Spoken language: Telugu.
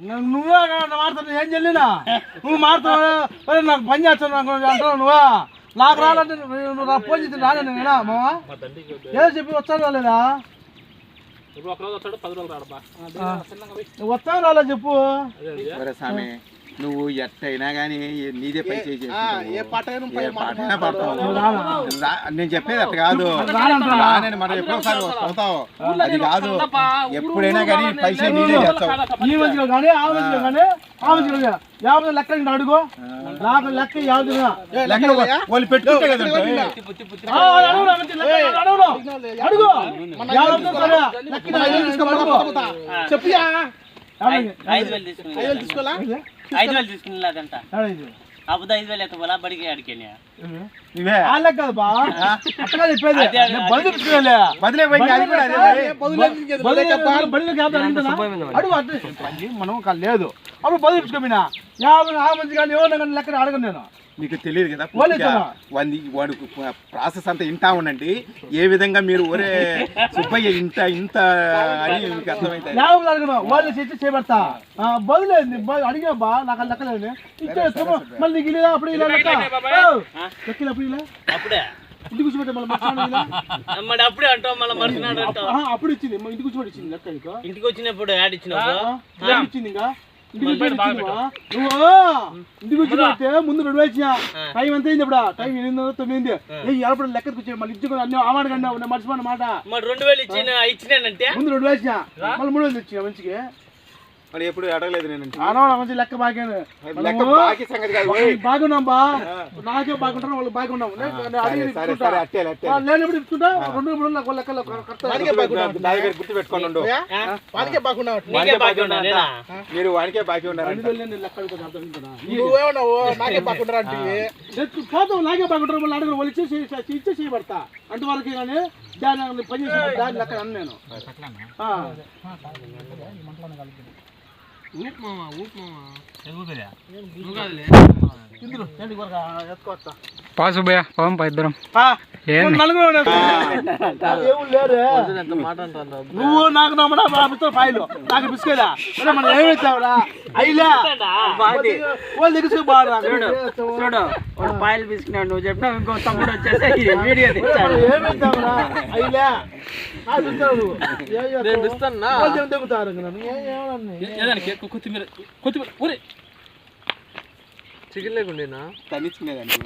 నువ్వే మారుతావు, ఏం చెల్లినా నువ్వు మారుతావు, నాకు పని చేస్తావు అంటావు నువ్వా. నాకు రాలంటే నువ్వు ఫోన్ చేసి రాలే నేనా మావా ఏదో చెప్పి వచ్చాను లేదా వస్తాను రాలే చెప్పు. నువ్వు ఎట్టయినా కానీ నీదే పని చేసి నేను చెప్పేది అట్ట కాదు, మనం ఎప్పుడోసారి వస్తావు అది కాదు. ఎప్పుడైనా కానీ పైసా నీదే చేస్తావు. ఈ మంచిగా కానీ ఆ మంచిగా కానీ ఆ మంచిగా యాభై లెక్క అడుగు, నాకు లెక్క యాభై లెక్క వాళ్ళు పెట్టుకుంటే కదా చెప్పియా 5,000 తీసుకోవాలా 5,000 తీసుకునేదంట అప్పుడు 5,000 ఎత్తపోలా బడికి అడిగానే కాదు బా అట్టగా చెప్పేది మనం లేదు అప్పుడు బదులు పెట్టుకోమినా 50 ఆ మంచి కానీ ఎవరు కానీ లెక్క అడగను నేను. మీకు తెలియదు కదా వాడు ప్రాసెస్ అంతా ఇంటా ఉండండి. ఏ విధంగా మీరు ఒరే సుబ్బయ్య ఇంత ఇంత అని మీకు అర్థమైతే అడగను వాళ్ళు చేసి చేపడతా బదులేదు అడిగా బా నాకు లెక్కలేదు ఇచ్చే మళ్ళీ నీకు ఇలా అప్పుడు ఇలా లెక్క లెక్కలు అప్పుడు ఇలా అప్పుడే ఇంటికి కూర్చోబెట్టే మళ్ళీ అప్పుడే అంటావు మళ్ళీ మర్చినాడు అప్పుడు ఇచ్చింది ఇంటికి కూర్చోబెట్టి ఇచ్చింది లెక్క ఇంటికి వచ్చినప్పుడు యాడ్ ఇచ్చినావు ఇచ్చింది ఇంకా నువ్వు ఇంటికి వచ్చినట్టే ముందు 2 వేసినా టైం ఎంత అయింది ఇప్పుడు టైం 8:09 ఎప్పుడు లెక్క కూర్చొని మళ్ళీ ఇచ్చుకుని అన్ని ఆమాడకండి నేను మర్చిపోయిన మాట 2,000 ఇచ్చినానంటే ముందు 2 వేసినా మళ్ళీ 3,000 ఇచ్చిన మంచిగా మరి ఎప్పుడు అడగలేదు నేను మంచి లెక్క బాగున్నాం బా నాకే బాగుంటారు వాళ్ళు బాగున్నాం లేనప్పుడు ఇచ్చుకుంటా 2 నాకు లెక్కలు గుర్తు పెట్టుకోండి మీరు వానికే బాకీ ఉన్నారు పోతావు నాకే బాగుంటారు మళ్ళీ అడుగు వాళ్ళు ఇచ్చే చేయబడతా అంటే వాళ్ళకి కానీ దాని పని చేసి దాని లెక్క అన్న నేను పాసు భయ్యా పవం ఇద్దరం నువ్వు నాకు నమ్మడా ఫైలు నాకు బిస్కెలా మనం ఏమైతావురా అయిలే చూడు పాయలు బిస్కున్నాడు నువ్వు చెప్పినా ఇంకో తమ్ముడు వచ్చేసి వీడియో ఏమైతావురా అయిలే చికెన్ లేకుండా తనిచ్చుకునేదండి.